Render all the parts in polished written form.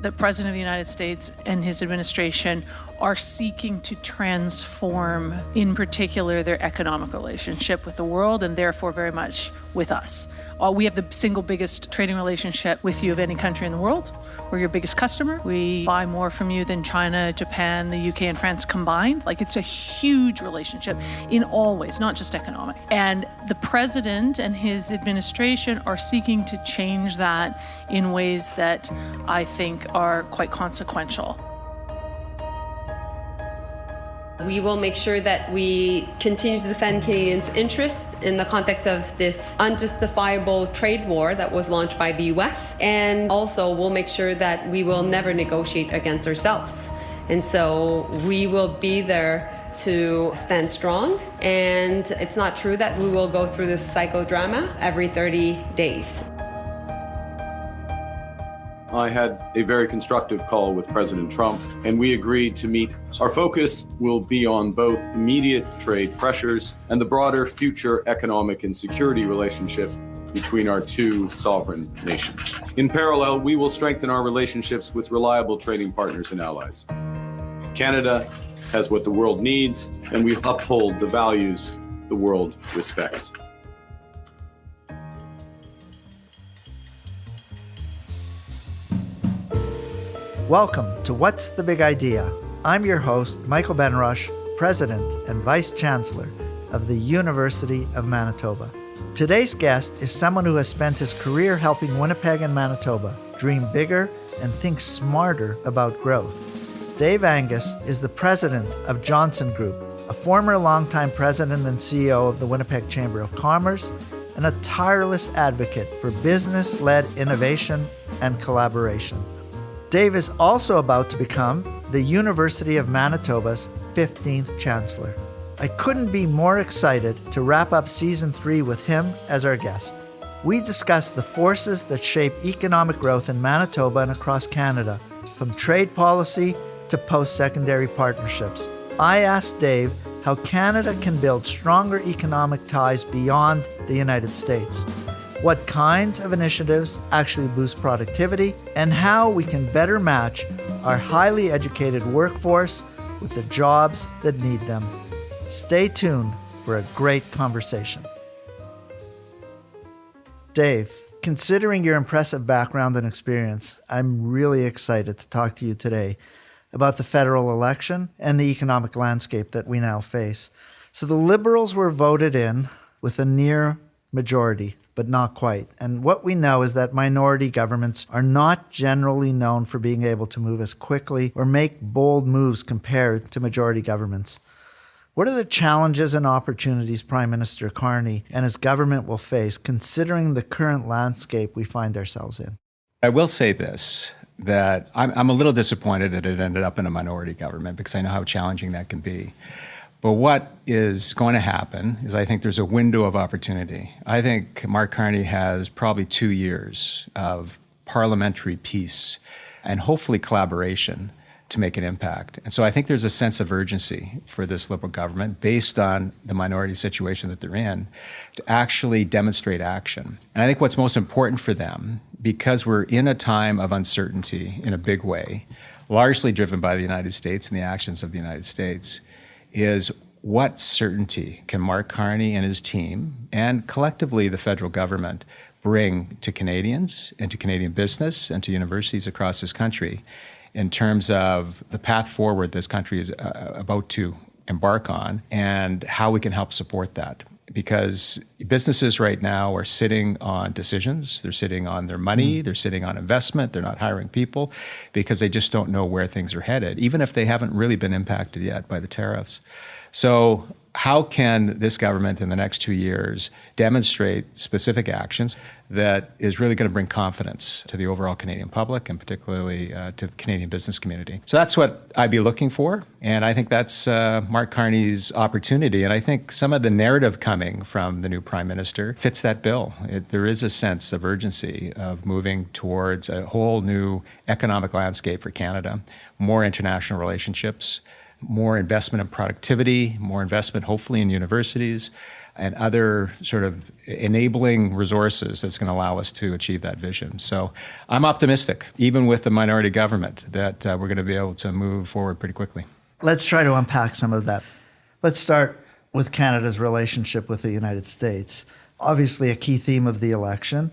the President of the United States and his administration are seeking to transform, in particular, their economic relationship with the world and therefore very much with us. We have the single biggest trading relationship with you of any country in the world. We're your biggest customer. We buy more from you than China, Japan, the UK, and France combined. It's a huge relationship in all ways, not just economic. And the President and his administration are seeking to change that in ways that I think are quite consequential. We will make sure that we continue to defend Canadians' interests in the context of this unjustifiable trade war that was launched by the US. And also we'll make sure that we will never negotiate against ourselves. And so we will be there to stand strong. And it's not true that we will go through this psychodrama every 30 days. I had a very constructive call with President Trump, and we agreed to meet. Our focus will be on both immediate trade pressures and the broader future economic and security relationship between our two sovereign nations. In parallel, we will strengthen our relationships with reliable trading partners and allies. Canada has what the world needs, and we uphold the values the world respects. Welcome to What's the Big Idea? I'm your host, Michael Benarroch, President and Vice Chancellor of the University of Manitoba. Today's guest is someone who has spent his career helping Winnipeg and Manitoba dream bigger and think smarter about growth. Dave Angus is the president of Johnston Group, a former longtime president and CEO of the Winnipeg Chamber of Commerce, and a tireless advocate for business-led innovation and collaboration. Dave is also about to become the University of Manitoba's 15th Chancellor. I couldn't be more excited to wrap up Season 3 with him as our guest. We discuss the forces that shape economic growth in Manitoba and across Canada, from trade policy to post-secondary partnerships. I asked Dave how Canada can build stronger economic ties beyond the United States, what kinds of initiatives actually boost productivity, and how we can better match our highly educated workforce with the jobs that need them. Stay tuned for a great conversation. Dave, considering your impressive background and experience, I'm really excited to talk to you today about the federal election and the economic landscape that we now face. So the Liberals were voted in with a near majority, but not quite. And what we know is that minority governments are not generally known for being able to move as quickly or make bold moves compared to majority governments. What are the challenges and opportunities Prime Minister Carney and his government will face, considering the current landscape we find ourselves in? I will say this, that I'm a little disappointed that it ended up in a minority government, because I know how challenging that can be. But what is going to happen is I think there's a window of opportunity. I think Mark Carney has probably 2 years of parliamentary peace and hopefully collaboration to make an impact. And so I think there's a sense of urgency for this Liberal government based on the minority situation that they're in to actually demonstrate action. And I think what's most important for them, because we're in a time of uncertainty in a big way, largely driven by the United States and the actions of the United States, is what certainty can Mark Carney and his team and collectively the federal government bring to Canadians and to Canadian business and to universities across this country in terms of the path forward this country is about to embark on and how we can help support that. Because businesses right now are sitting on decisions, they're sitting on their money, they're sitting on investment, they're not hiring people because they just don't know where things are headed, even if they haven't really been impacted yet by the tariffs. So how can this government in the next 2 years demonstrate specific actions that is really going to bring confidence to the overall Canadian public and particularly to the Canadian business community? So that's what I'd be looking for. And I think that's Mark Carney's opportunity. And I think some of the narrative coming from the new Prime Minister fits that bill. There is a sense of urgency of moving towards a whole new economic landscape for Canada, more international relationships, more investment in productivity, more investment hopefully in universities, and other sort of enabling resources that's going to allow us to achieve that vision. So I'm optimistic, even with the minority government, that we're going to be able to move forward pretty quickly. Let's try to unpack some of that. Let's start with Canada's relationship with the United States. Obviously, a key theme of the election.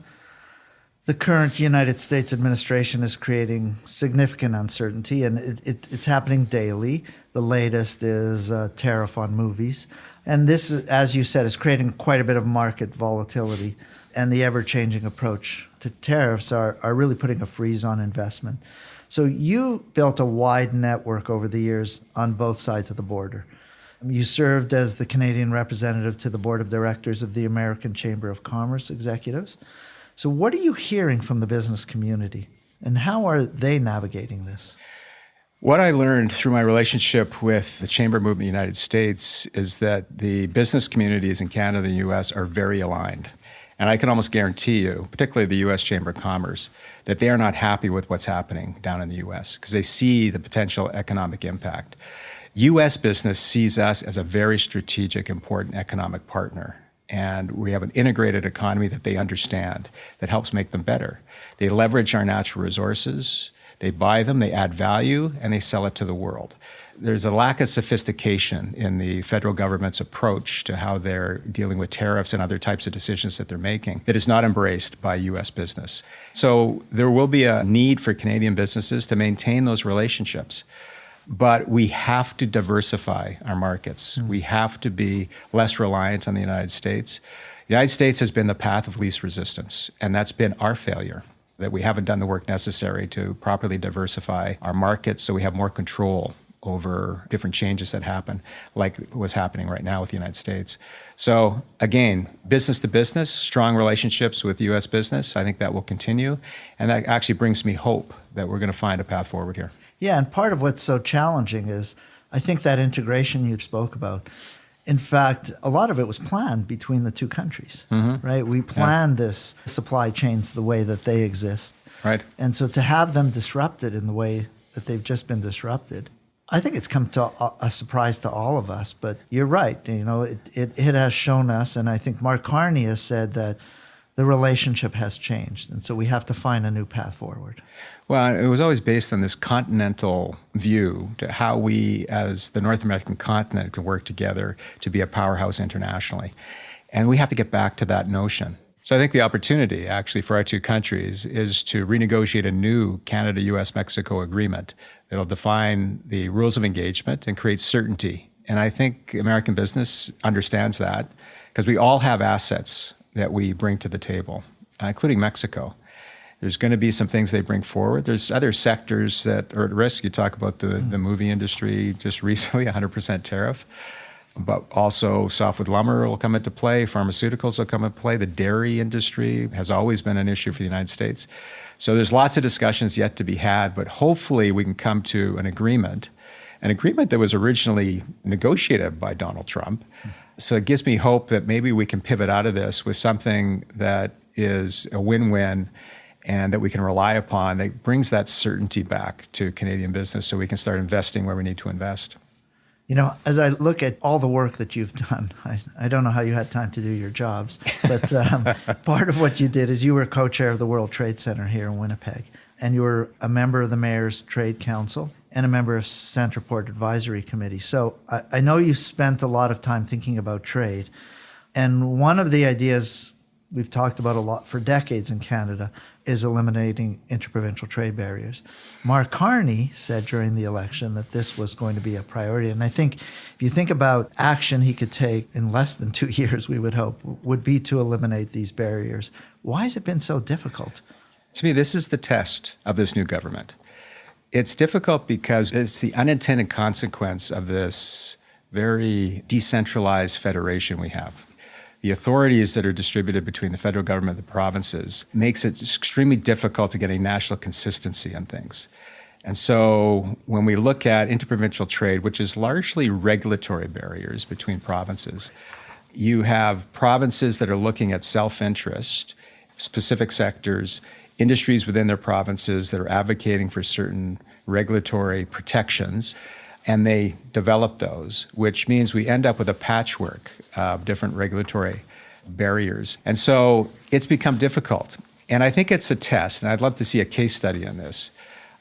The current United States administration is creating significant uncertainty, and it's happening daily. The latest is a tariff on movies. And this, as you said, is creating quite a bit of market volatility. And the ever-changing approach to tariffs are really putting a freeze on investment. So you built a wide network over the years on both sides of the border. You served as the Canadian representative to the board of directors of the American Chamber of Commerce Executives. So what are you hearing from the business community, and how are they navigating this? What I learned through my relationship with the Chamber Movement in the United States is that the business communities in Canada and the U.S. are very aligned. And I can almost guarantee you, particularly the U.S. Chamber of Commerce, that they are not happy with what's happening down in the U.S. because they see the potential economic impact. U.S. business sees us as a very strategic, important economic partner. And we have an integrated economy that they understand that helps make them better. They leverage our natural resources, they buy them, they add value, and they sell it to the world. There's a lack of sophistication in the federal government's approach to how they're dealing with tariffs and other types of decisions that they're making that is not embraced by U.S. business. So there will be a need for Canadian businesses to maintain those relationships. But we have to diversify our markets. We have to be less reliant on the United States. The United States has been the path of least resistance, and that's been our failure, that we haven't done the work necessary to properly diversify our markets so we have more control over different changes that happen, like what's happening right now with the United States. So again, business to business, strong relationships with U.S. business, I think that will continue. And that actually brings me hope that we're going to find a path forward here. Yeah, and part of what's so challenging is, I think that integration you spoke about, in fact, a lot of it was planned between the two countries, right? We planned this supply chains the way that they exist. Right. And so to have them disrupted in the way that they've just been disrupted, I think it's come to a surprise to all of us. But you're right, it has shown us, and I think Mark Carney has said that the relationship has changed, and so we have to find a new path forward. Well, it was always based on this continental view to how we, as the North American continent, can work together to be a powerhouse internationally. And we have to get back to that notion. So I think the opportunity, actually, for our two countries is to renegotiate a new Canada-US-Mexico agreement that'll define the rules of engagement and create certainty. And I think American business understands that because we all have assets that we bring to the table, including Mexico. There's going to be some things they bring forward. There's other sectors that are at risk. You talk about the movie industry just recently, 100% tariff. But also softwood lumber will come into play. Pharmaceuticals will come into play. The dairy industry has always been an issue for the United States. So there's lots of discussions yet to be had, but hopefully we can come to an agreement that was originally negotiated by Donald Trump. So it gives me hope that maybe we can pivot out of this with something that is a win-win and that we can rely upon, that brings that certainty back to Canadian business so we can start investing where we need to invest. As I look at all the work that you've done, I don't know how you had time to do your jobs, but part of what you did is you were co-chair of the World Trade Center here in Winnipeg, and you were a member of the Mayor's Trade Council and a member of Centreport Advisory Committee. So I know you spent a lot of time thinking about trade, and one of the ideas we've talked about a lot for decades in Canada is eliminating interprovincial trade barriers. Mark Carney said during the election that this was going to be a priority. And I think if you think about action he could take in less than 2 years, we would hope, would be to eliminate these barriers. Why has it been so difficult? To me, this is the test of this new government. It's difficult because it's the unintended consequence of this very decentralized federation we have. The authorities that are distributed between the federal government and the provinces makes it extremely difficult to get a national consistency on things. And so when we look at interprovincial trade, which is largely regulatory barriers between provinces, you have provinces that are looking at self-interest, specific sectors, industries within their provinces that are advocating for certain regulatory protections. and they develop those, which means we end up with a patchwork of different regulatory barriers. And so it's become difficult. And I think it's a test, and I'd love to see a case study on this.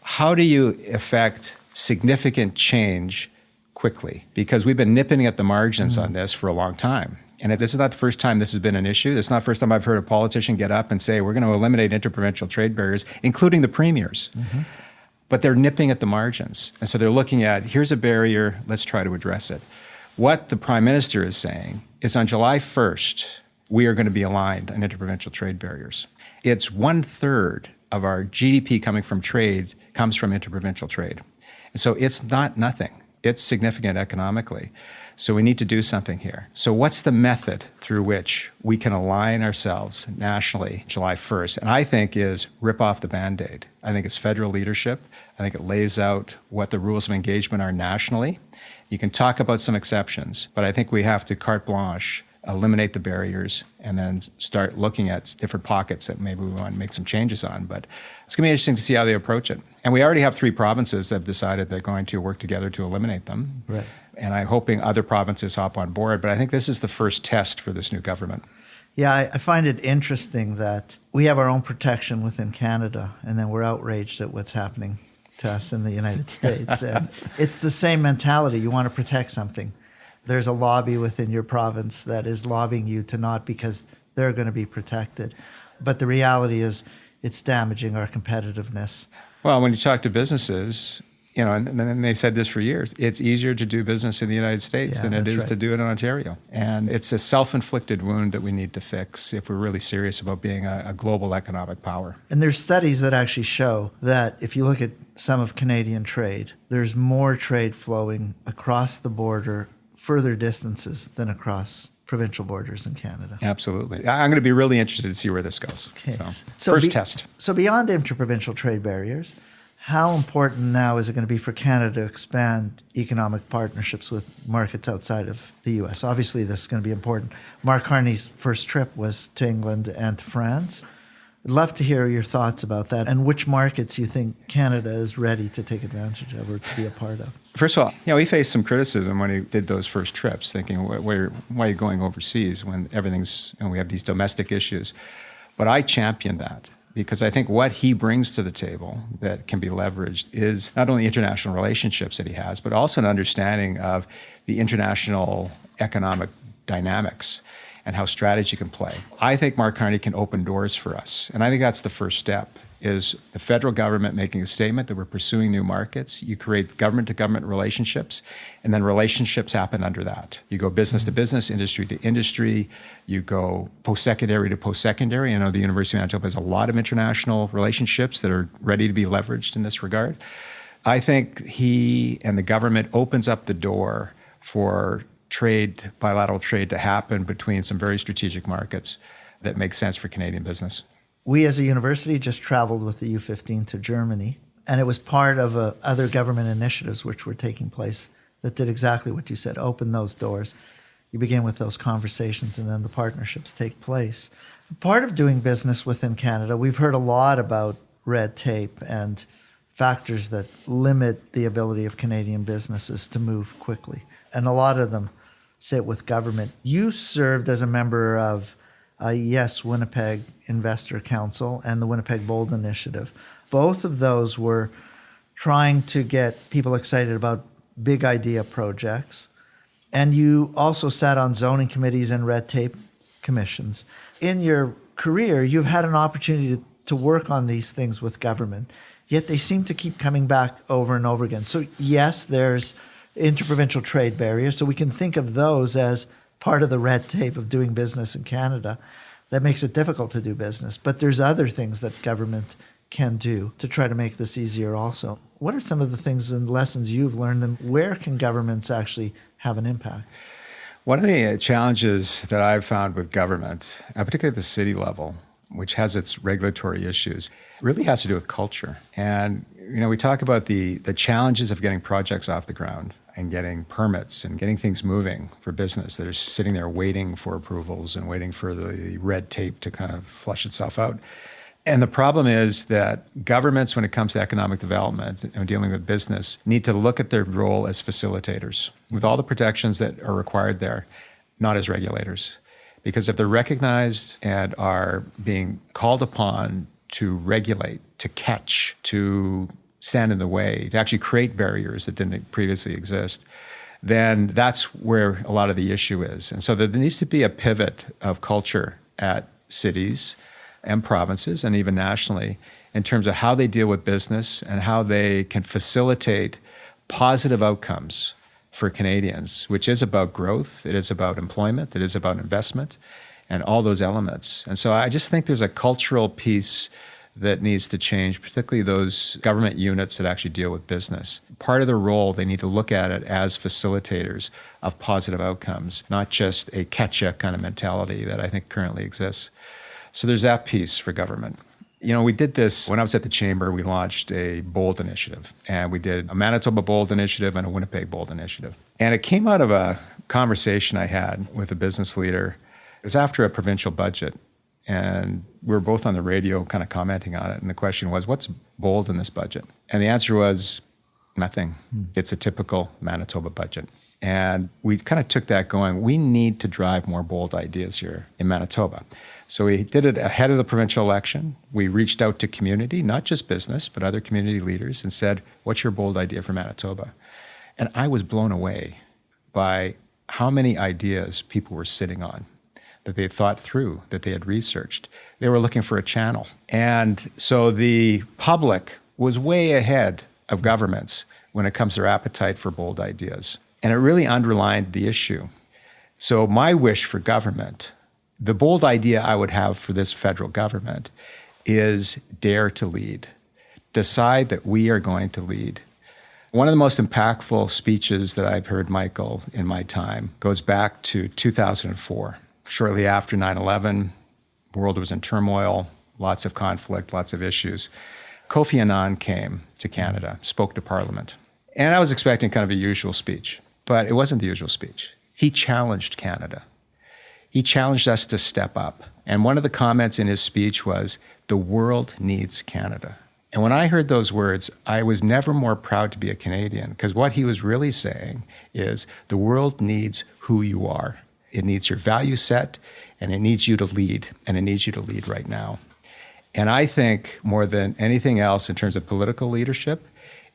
How do you effect significant change quickly? Because we've been nipping at the margins on this for a long time. And this is not the first time this has been an issue. This is not the first time I've heard a politician get up and say, we're going to eliminate interprovincial trade barriers, including the premiers. But they're nipping at the margins. And so they're looking at, here's a barrier, let's try to address it. What the Prime Minister is saying is on July 1st, we are going to be aligned on interprovincial trade barriers. It's 1/3 of our GDP coming from trade comes from interprovincial trade. And so it's not nothing. It's significant economically. So we need to do something here. So what's the method through which we can align ourselves nationally July 1st? And I think is rip off the Band-Aid. I think it's federal leadership. I think it lays out what the rules of engagement are nationally. You can talk about some exceptions, but I think we have to carte blanche, eliminate the barriers, and then start looking at different pockets that maybe we want to make some changes on. But it's going to be interesting to see how they approach it. And we already have 3 provinces that have decided they're going to work together to eliminate them. Right. And I'm hoping other provinces hop on board. But I think this is the first test for this new government. Yeah, I find it interesting that we have our own protection within Canada, and then we're outraged at what's happening to us in the United States. And it's the same mentality. You want to protect something. There's a lobby within your province that is lobbying you to not, because they're going to be protected. But the reality is it's damaging our competitiveness. Well, when you talk to businesses, and they said this for years, it's easier to do business in the United States than it is to do it in Ontario. And it's a self-inflicted wound that we need to fix if we're really serious about being a global economic power. And there's studies that actually show that if you look at some of Canadian trade, there's more trade flowing across the border further distances than across provincial borders in Canada. Absolutely. I'm going to be really interested to see where this goes. Okay. So first test. So beyond interprovincial trade barriers, how important now is it going to be for Canada to expand economic partnerships with markets outside of the U.S.? Obviously, this is going to be important. Mark Carney's first trip was to England and to France. I'd love to hear your thoughts about that and which markets you think Canada is ready to take advantage of or to be a part of. First of all, he faced some criticism when he did those first trips, thinking, why are you going overseas when we have these domestic issues? But I champion that because I think what he brings to the table that can be leveraged is not only international relationships that he has, but also an understanding of the international economic dynamics and how strategy can play. I think Mark Carney can open doors for us. And I think that's the first step, is the federal government making a statement that we're pursuing new markets. You create government-to-government relationships, and then relationships happen under that. You go business to business, industry to industry. You go post-secondary to post-secondary. I know the University of Manitoba has a lot of international relationships that are ready to be leveraged in this regard. I think he and the government opens up the door for bilateral trade to happen between some very strategic markets that make sense for Canadian business. We as a university just traveled with the U-15 to Germany, and it was part of other government initiatives which were taking place that did exactly what you said, open those doors. You begin with those conversations, and then the partnerships take place. Part of doing business within Canada, we've heard a lot about red tape and factors that limit the ability of Canadian businesses to move quickly, and a lot of them sit with government. You served as a member of Winnipeg Investor Council and the Winnipeg Bold Initiative. Both of those were trying to get people excited about big idea projects. And you also sat on zoning committees and red tape commissions. In your career, you've had an opportunity to work on these things with government, yet they seem to keep coming back over and over again. So yes, there's interprovincial trade barriers, so we can think of those as part of the red tape of doing business in Canada that makes it difficult to do business. But there's other things that government can do to try to make this easier also. What are some of the things and lessons you've learned, and where can governments actually have an impact? One of the challenges that I've found with government, particularly at the city level, which has its regulatory issues, really has to do with culture. And we talk about the challenges of getting projects off the ground and getting permits and getting things moving for business that are sitting there waiting for approvals and waiting for the red tape to kind of flush itself out. And the problem is that governments, when it comes to economic development and dealing with business, need to look at their role as facilitators with all the protections that are required there, not as regulators. Because if they're recognized and are being called upon to regulate, to catch, to stand in the way, to actually create barriers that didn't previously exist, then that's where a lot of the issue is. And so there needs to be a pivot of culture at cities and provinces and even nationally in terms of how they deal with business and how they can facilitate positive outcomes for Canadians, which is about growth, it is about employment, it is about investment, and all those elements. And so I just think there's a cultural piece that needs to change, particularly those government units that actually deal with business. Part of their role, they need to look at it as facilitators of positive outcomes, not just a catch-a kind of mentality that I think currently exists. So there's that piece for government. You know, we did this, when I was at the Chamber, we launched a BOLD initiative. And we did a Manitoba BOLD initiative and a Winnipeg BOLD initiative. And it came out of a conversation I had with a business leader. It was after a provincial budget. And we were both on the radio kind of commenting on it. And the question was, what's bold in this budget? And the answer was, nothing. It's a typical Manitoba budget. And we kind of took that going, we need to drive more bold ideas here in Manitoba. So we did it ahead of the provincial election. We reached out to community, not just business, but other community leaders and said, what's your bold idea for Manitoba? And I was blown away by how many ideas people were sitting on that they had thought through, that they had researched. They were looking for a channel. And so the public was way ahead of governments when it comes to their appetite for bold ideas. And it really underlined the issue. So my wish for government, the bold idea I would have for this federal government is dare to lead. Decide that we are going to lead. One of the most impactful speeches that I've heard, Michael, in my time goes back to 2004. Shortly after 9/11, the world was in turmoil, lots of conflict, lots of issues. Kofi Annan came to Canada, spoke to Parliament. And I was expecting kind of a usual speech, but it wasn't the usual speech. He challenged Canada. He challenged us to step up. And one of the comments in his speech was, the world needs Canada. And when I heard those words, I was never more proud to be a Canadian, because what he was really saying is, the world needs who you are. It needs your value set, and it needs you to lead, and it needs you to lead right now. And I think more than anything else in terms of political leadership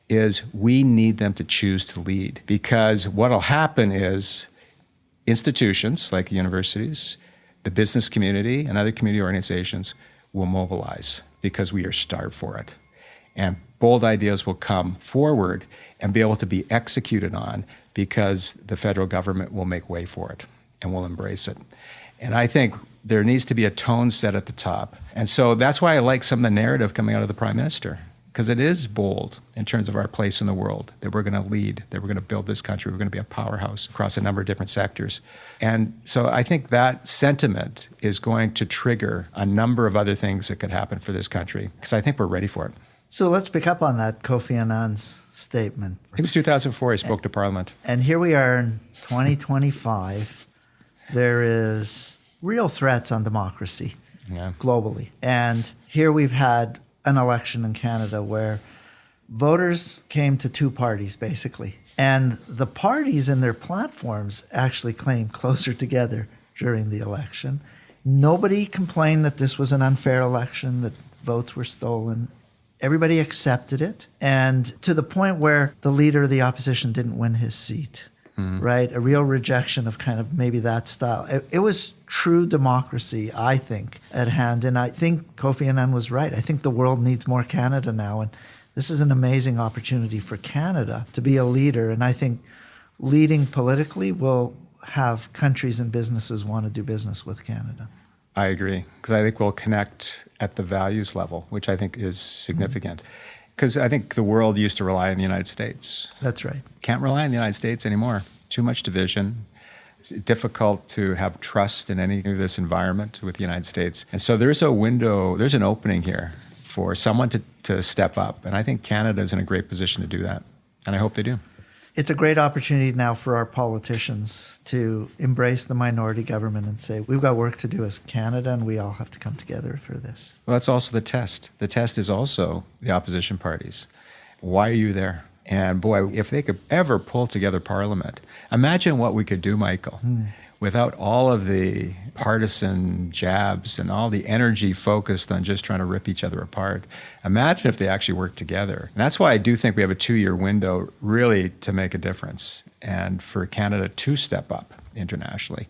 is we need them to choose to lead, because what'll happen is institutions like universities, the business community, and other community organizations will mobilize because we are starved for it. And bold ideas will come forward and be able to be executed on because the federal government will make way for it and will embrace it. And I think there needs to be a tone set at the top. And so that's why I like some of the narrative coming out of the Prime Minister, because it is bold in terms of our place in the world, that we're going to lead, that we're going to build this country, we're going to be a powerhouse across a number of different sectors. And so I think that sentiment is going to trigger a number of other things that could happen for this country, because I think we're ready for it. So let's pick up on that Kofi Annan's statement. It was 2004, he spoke to Parliament. And here we are in 2025. There is real threats on democracy globally. And here we've had an election in Canada where voters came to two parties, basically. And the parties in their platforms actually came closer together during the election. Nobody complained that this was an unfair election, that votes were stolen. Everybody accepted it. And to the point where the leader of the opposition didn't win his seat. Right? A real rejection of kind of maybe that style. It was true democracy, I think, at hand. And I think Kofi Annan was right. I think the world needs more Canada now. And this is an amazing opportunity for Canada to be a leader. And I think leading politically will have countries and businesses want to do business with Canada. I agree, because I think we'll connect at the values level, which I think is significant. Because I think the world used to rely on the United States. That's right. Can't rely on the United States anymore. Too much division. It's difficult to have trust in any of this environment with the United States. And so there's a window, there's an opening here for someone to step up. And I think Canada is in a great position to do that. And I hope they do. It's a great opportunity now for our politicians to embrace the minority government and say, we've got work to do as Canada and we all have to come together for this. Well, that's also the test. The test is also the opposition parties. Why are you there? And boy, if they could ever pull together Parliament, imagine what we could do, Michael, without all of the partisan jabs and all the energy focused on just trying to rip each other apart. Imagine if they actually worked together. And that's why I do think we have a 2-year window really to make a difference and for Canada to step up internationally.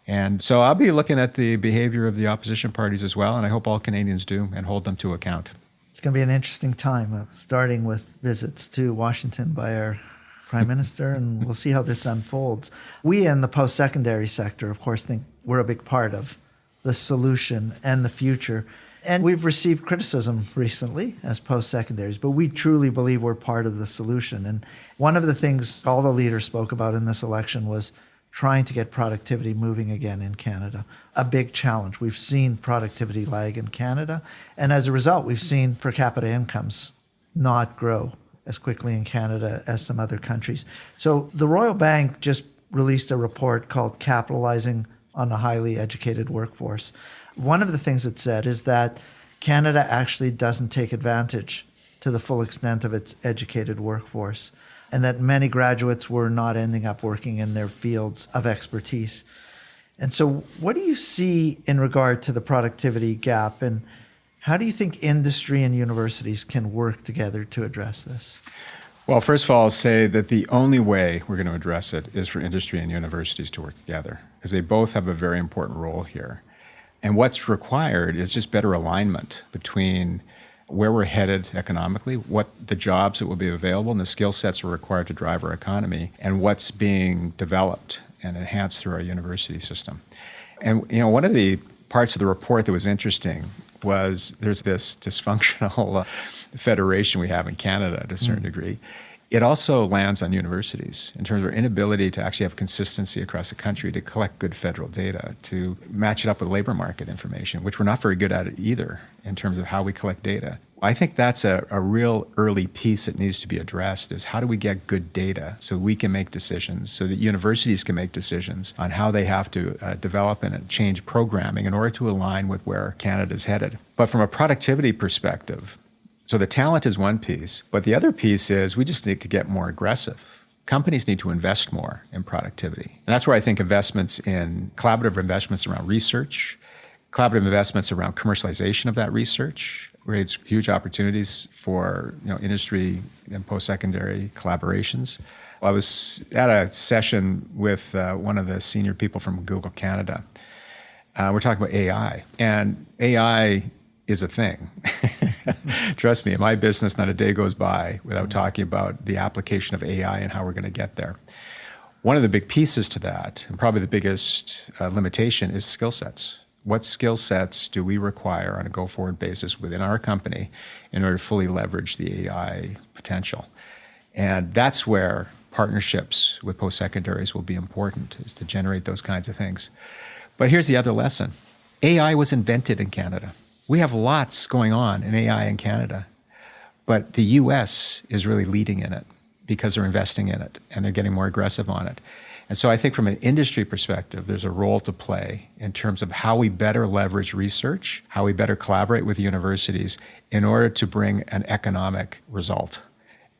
And so I'll be looking at the behavior of the opposition parties as well, and I hope all Canadians do and hold them to account. It's going to be an interesting time, starting with visits to Washington by our Prime Minister, and we'll see how this unfolds. We in the post-secondary sector, of course, think we're a big part of the solution and the future. And we've received criticism recently as post-secondaries, but we truly believe we're part of the solution. And one of the things all the leaders spoke about in this election was trying to get productivity moving again in Canada. A big challenge. We've seen productivity lag in Canada, and as a result, we've seen per capita incomes not grow as quickly in Canada as some other countries. So the Royal Bank just released a report called Capitalizing on a Highly Educated Workforce. One of the things it said is that Canada actually doesn't take advantage to the full extent of its educated workforce, and that many graduates were not ending up working in their fields of expertise. And so what do you see in regard to the productivity gap, and how do you think industry and universities can work together to address this? Well, first of all, I'll say that the only way we're going to address it is for industry and universities to work together, because they both have a very important role here. And what's required is just better alignment between where we're headed economically, what the jobs that will be available and the skill sets that are required to drive our economy, and what's being developed and enhanced through our university system. And one of the parts of the report that was interesting was there's this dysfunctional federation we have in Canada to a certain degree. It also lands on universities in terms of our inability to actually have consistency across the country to collect good federal data, to match it up with labor market information, which we're not very good at either in terms of how we collect data. I think that's a real early piece that needs to be addressed, is how do we get good data so we can make decisions, so that universities can make decisions on how they have to develop and change programming in order to align with where Canada's headed. But from a productivity perspective, so the talent is one piece, but the other piece is we just need to get more aggressive. Companies need to invest more in productivity. And that's where I think investments in collaborative investments around research, collaborative investments around commercialization of that research creates huge opportunities for industry and post-secondary collaborations. I was at a session with one of the senior people from Google Canada. We're talking about AI, and AI is a thing. Trust me, in my business, not a day goes by without talking about the application of AI and how we're going to get there. One of the big pieces to that, and probably the biggest limitation, is skill sets. What skill sets do we require on a go-forward basis within our company in order to fully leverage the AI potential? And that's where partnerships with post-secondaries will be important, is to generate those kinds of things. But here's the other lesson. AI was invented in Canada. We have lots going on in AI in Canada, but the US is really leading in it because they're investing in it and they're getting more aggressive on it. And so I think from an industry perspective, there's a role to play in terms of how we better leverage research, how we better collaborate with universities in order to bring an economic result.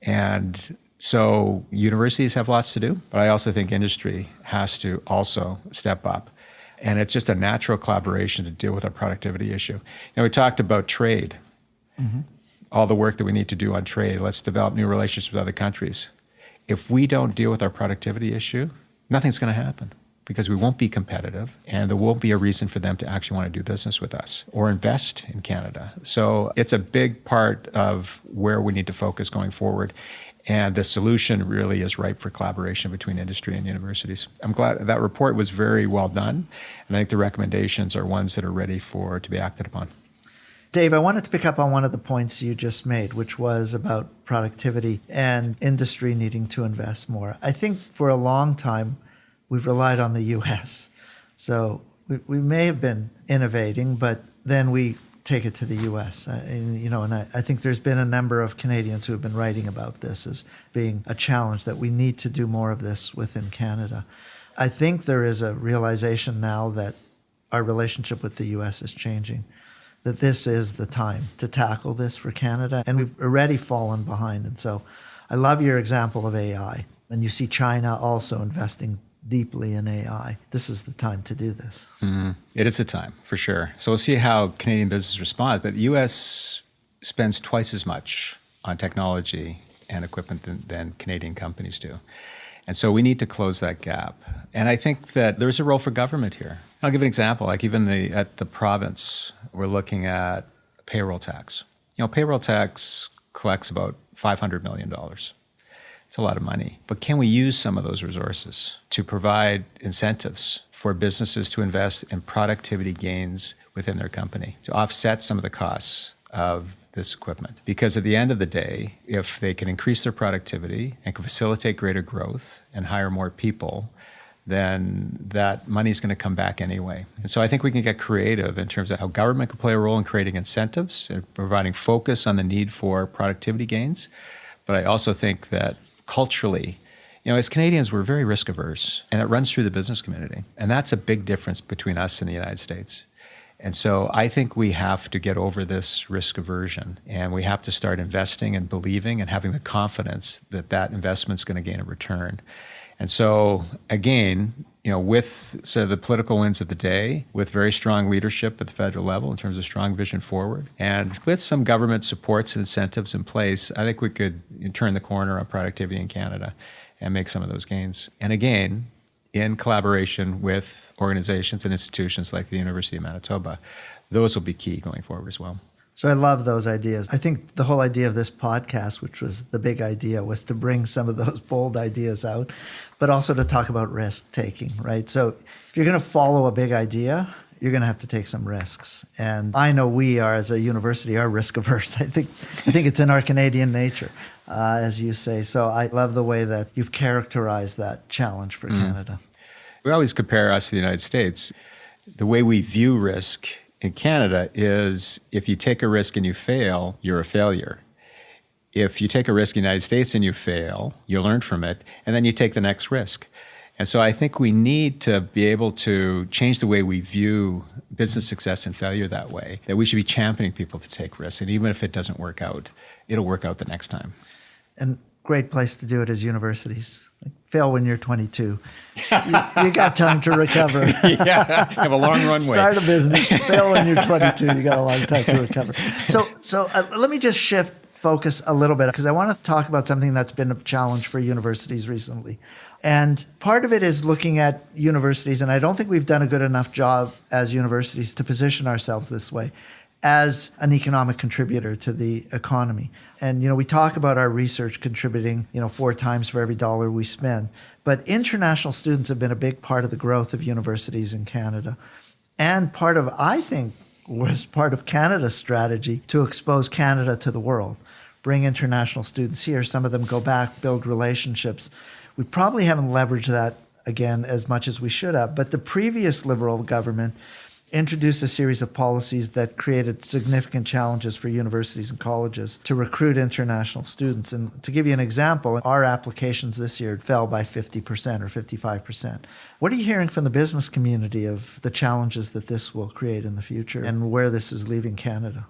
And so universities have lots to do, but I also think industry has to also step up. And it's just a natural collaboration to deal with our productivity issue. We talked about trade, all the work that we need to do on trade. Let's develop new relationships with other countries. If we don't deal with our productivity issue, nothing's going to happen because we won't be competitive and there won't be a reason for them to actually want to do business with us or invest in Canada. So it's a big part of where we need to focus going forward. And the solution really is ripe for collaboration between industry and universities. I'm glad that report was very well done. And I think the recommendations are ones that are ready to be acted upon. Dave, I wanted to pick up on one of the points you just made, which was about productivity and industry needing to invest more. I think for a long time, we've relied on the U.S. So we may have been innovating, but then we take it to the U.S. And I think there's been a number of Canadians who have been writing about this as being a challenge, that we need to do more of this within Canada. I think there is a realization now that our relationship with the U.S. is changing, that this is the time to tackle this for Canada, and we've already fallen behind. And so I love your example of AI, and you see China also investing deeply in AI. This is the time to do this. Mm-hmm. It is a time, for sure. So we'll see how Canadian business responds. But the U.S. spends twice as much on technology and equipment than Canadian companies do. And so we need to close that gap. And I think that there's a role for government here. I'll give an example. Like even at the province, we're looking at payroll tax. Payroll tax collects about $500 million. It's a lot of money. But can we use some of those resources to provide incentives for businesses to invest in productivity gains within their company, to offset some of the costs of this equipment? Because at the end of the day, if they can increase their productivity and can facilitate greater growth and hire more people, then that money is going to come back anyway. And so I think we can get creative in terms of how government can play a role in creating incentives and providing focus on the need for productivity gains. But I also think that culturally, as Canadians, we're very risk averse, and it runs through the business community. And that's a big difference between us and the United States. And so I think we have to get over this risk aversion, and we have to start investing and believing and having the confidence that that investment's going to gain a return. And so again, with sort of the political winds of the day, with very strong leadership at the federal level in terms of strong vision forward, and with some government supports and incentives in place, I think we could turn the corner on productivity in Canada and make some of those gains. And again, in collaboration with organizations and institutions like the University of Manitoba, those will be key going forward as well. So I love those ideas. I think the whole idea of this podcast, which was the big idea, was to bring some of those bold ideas out, but also to talk about risk taking, right? So if you're going to follow a big idea, you're going to have to take some risks. And I know we are, as a university, are risk averse. I think it's in our Canadian nature, as you say. So I love the way that you've characterized that challenge for Canada. We always compare us to the United States. The way we view risk in Canada is if you take a risk and you fail, you're a failure. If you take a risk in the United States and you fail, you learn from it, and then you take the next risk. And so I think we need to be able to change the way we view business success and failure that way, that we should be championing people to take risks. And even if it doesn't work out, it'll work out the next time. And great place to do it is universities. Fail when you're 22. You got time to recover. Yeah, have a long runway. Start a business, fail when you're 22. You got a long time to recover. So let me just shift focus a little bit, because I want to talk about something that's been a challenge for universities recently. And part of it is looking at universities, and I don't think we've done a good enough job as universities to position ourselves this way, as an economic contributor to the economy. And, we talk about our research contributing, 4 times for every dollar we spend. But international students have been a big part of the growth of universities in Canada. And I think, was part of Canada's strategy to expose Canada to the world, bring international students here. Some of them go back, build relationships. We probably haven't leveraged that, again, as much as we should have. But the previous Liberal government introduced a series of policies that created significant challenges for universities and colleges to recruit international students. And to give you an example, our applications this year fell by 50% or 55%. What are you hearing from the business community of the challenges that this will create in the future and where this is leaving Canada?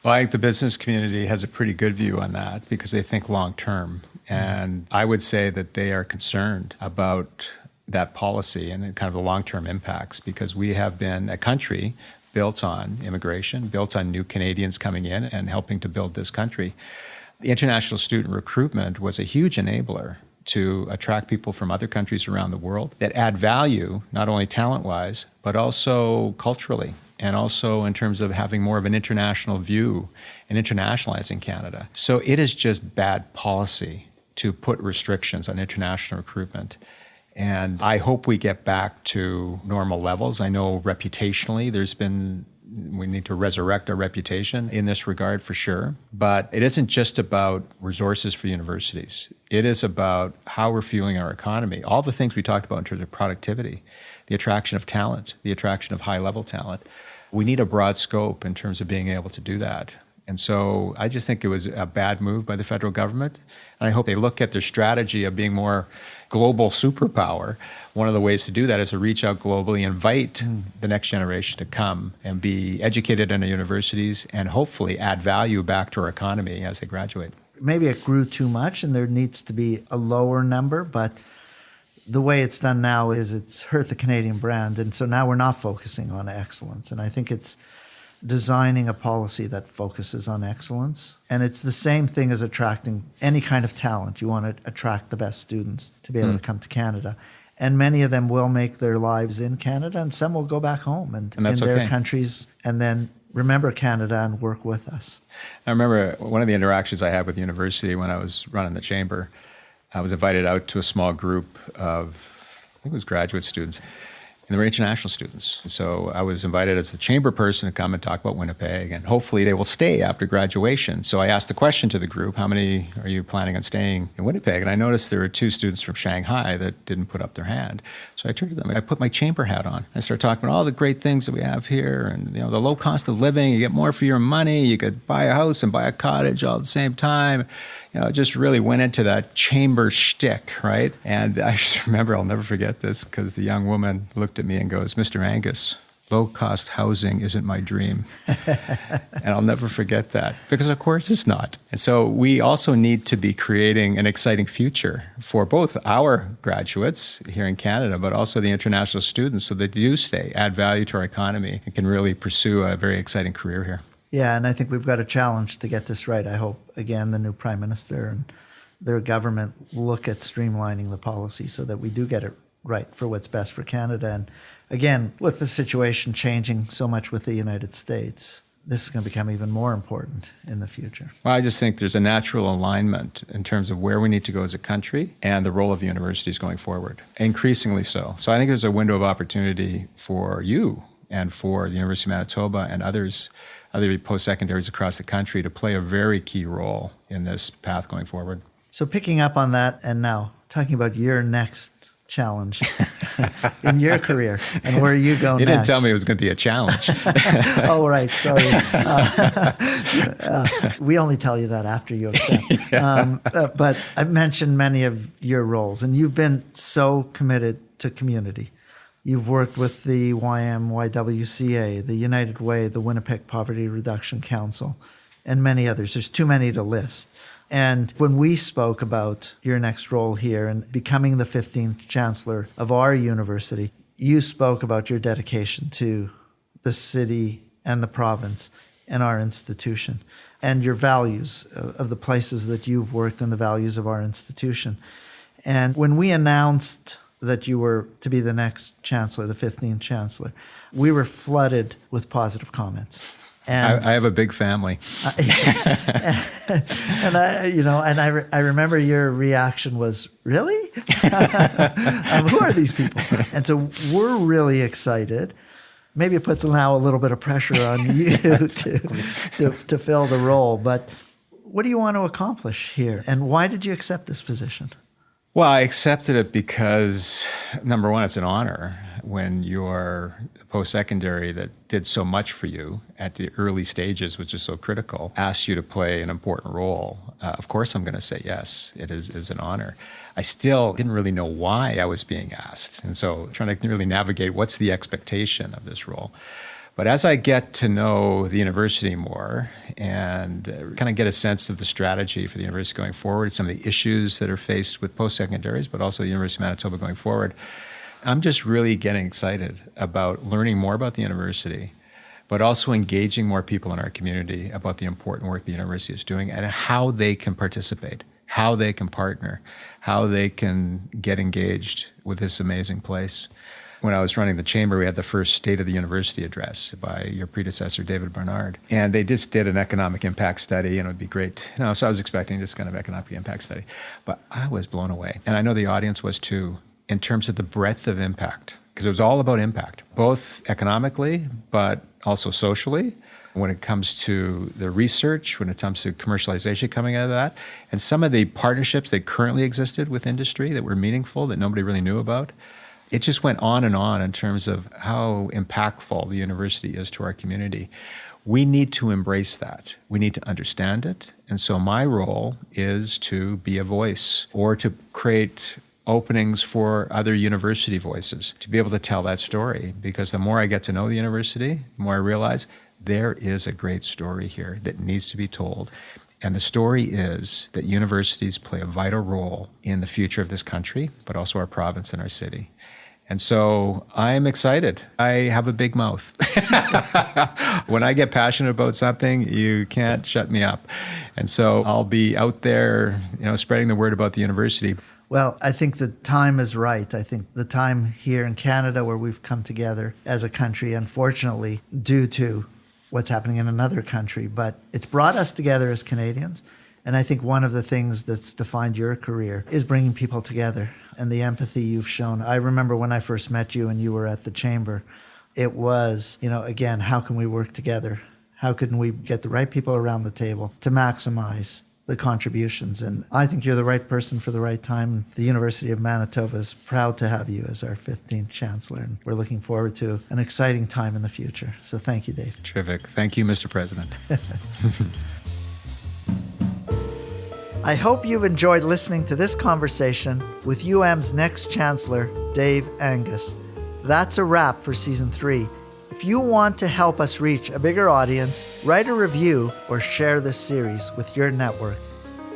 Well, I think the business community has a pretty good view on that because they think long term. And I would say that they are concerned about that policy and kind of the long-term impacts, because we have been a country built on immigration, built on new Canadians coming in and helping to build this country. The international student recruitment was a huge enabler to attract people from other countries around the world that add value, not only talent-wise, but also culturally, and also in terms of having more of an international view and internationalizing Canada. So it is just bad policy to put restrictions on international recruitment. And I hope we get back to normal levels. I know reputationally we need to resurrect our reputation in this regard for sure. But it isn't just about resources for universities. It is about how we're fueling our economy. All the things we talked about in terms of productivity, the attraction of talent, the attraction of high-level talent. We need a broad scope in terms of being able to do that. And so I just think it was a bad move by the federal government. And I hope they look at their strategy of being more global superpower. One of the ways to do that is to reach out globally, invite the next generation to come and be educated in our universities and hopefully add value back to our economy as they graduate. Maybe it grew too much and there needs to be a lower number, but the way it's done now is it's hurt the Canadian brand. And so now we're not focusing on excellence. And I think it's designing a policy that focuses on excellence. And it's the same thing as attracting any kind of talent. You want to attract the best students to be able to come to Canada. And many of them will make their lives in Canada, and some will go back home and in their countries and then remember Canada and work with us. I remember one of the interactions I had with the university when I was running the chamber. I was invited out to a small group of, I think it was graduate students, and they were international students. So I was invited as the chamber person to come and talk about Winnipeg, and hopefully they will stay after graduation. So I asked the question to the group, how many are you planning on staying in Winnipeg? And I noticed there were 2 students from Shanghai that didn't put up their hand. So I turned to them, I put my chamber hat on. I started talking about all the great things that we have here and the low cost of living, you get more for your money, you could buy a house and buy a cottage all at the same time. It just really went into that chamber shtick, right? And I just remember, I'll never forget this, because the young woman looked at me and goes, Mr. Angus, low-cost housing isn't my dream. And I'll never forget that, because of course it's not. And so we also need to be creating an exciting future for both our graduates here in Canada, but also the international students, so that they do stay, add value to our economy, and can really pursue a very exciting career here. Yeah, and I think we've got a challenge to get this right. I hope, again, the new Prime Minister and their government look at streamlining the policy so that we do get it right for what's best for Canada. And again, with the situation changing so much with the United States, this is going to become even more important in the future. Well, I just think there's a natural alignment in terms of where we need to go as a country and the role of the universities going forward, increasingly so. So I think there's a window of opportunity for you and for the University of Manitoba and others, other post-secondaries across the country, to play a very key role in this path going forward. So picking up on that, and now talking about your next challenge in your career and where you go next. You didn't tell me it was going to be a challenge. Oh, right. Sorry. We only tell you that after you accept. Yeah. But I've mentioned many of your roles, and you've been so committed to community. You've worked with the YMYWCA, the United Way, the Winnipeg Poverty Reduction Council, and many others. There's too many to list. And when we spoke about your next role here and becoming the 15th Chancellor of our university, you spoke about your dedication to the city and the province and our institution, and your values of the places that you've worked and the values of our institution. And when we announced that you were to be the next Chancellor, the 15th Chancellor, we were flooded with positive comments. And I have a big family. And I remember your reaction was, really? Who are these people? And so we're really excited. Maybe it puts now a little bit of pressure on you to fill the role. But what do you want to accomplish here? And why did you accept this position? Well, I accepted it because, number one, it's an honor when your post-secondary that did so much for you at the early stages, which is so critical, asks you to play an important role. Of course, I'm going to say yes. It is an honor. I still didn't really know why I was being asked. And so trying to really navigate what's the expectation of this role. But as I get to know the university more and kind of get a sense of the strategy for the university going forward, some of the issues that are faced with post-secondaries, but also the University of Manitoba going forward, I'm just really getting excited about learning more about the university, but also engaging more people in our community about the important work the university is doing and how they can participate, how they can partner, how they can get engaged with this amazing place. When I was running the chamber, we had the first State of the University address by your predecessor, David Barnard. And they just did an economic impact study, and it would be great. So I was expecting this kind of economic impact study. But I was blown away. And I know the audience was too, in terms of the breadth of impact, because it was all about impact, both economically, but also socially, when it comes to the research, when it comes to commercialization coming out of that, and some of the partnerships that currently existed with industry that were meaningful that nobody really knew about. It just went on and on in terms of how impactful the university is to our community. We need to embrace that. We need to understand it. And so my role is to be a voice or to create openings for other university voices to be able to tell that story. Because the more I get to know the university, the more I realize there is a great story here that needs to be told. And the story is that universities play a vital role in the future of this country, but also our province and our city. And so I'm excited. I have a big mouth. When I get passionate about something, you can't shut me up. And so I'll be out there, spreading the word about the university. Well, I think the time is right. I think the time here in Canada where we've come together as a country, unfortunately, due to what's happening in another country, but it's brought us together as Canadians. And I think one of the things that's defined your career is bringing people together and the empathy you've shown. I remember when I first met you and you were at the chamber, it was, again, how can we work together? How can we get the right people around the table to maximize the contributions? And I think you're the right person for the right time. The University of Manitoba is proud to have you as our 15th Chancellor, and we're looking forward to an exciting time in the future. So thank you, Dave. Terrific. Thank you, Mr. President. I hope you've enjoyed listening to this conversation with UM's next Chancellor, Dave Angus. That's a wrap for Season 3. If you want to help us reach a bigger audience, write a review or share this series with your network.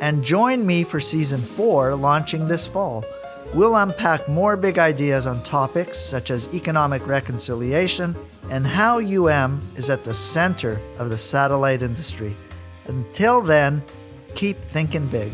And join me for Season 4 launching this fall. We'll unpack more big ideas on topics such as economic reconciliation and how UM is at the center of the satellite industry. Until then, keep thinking big.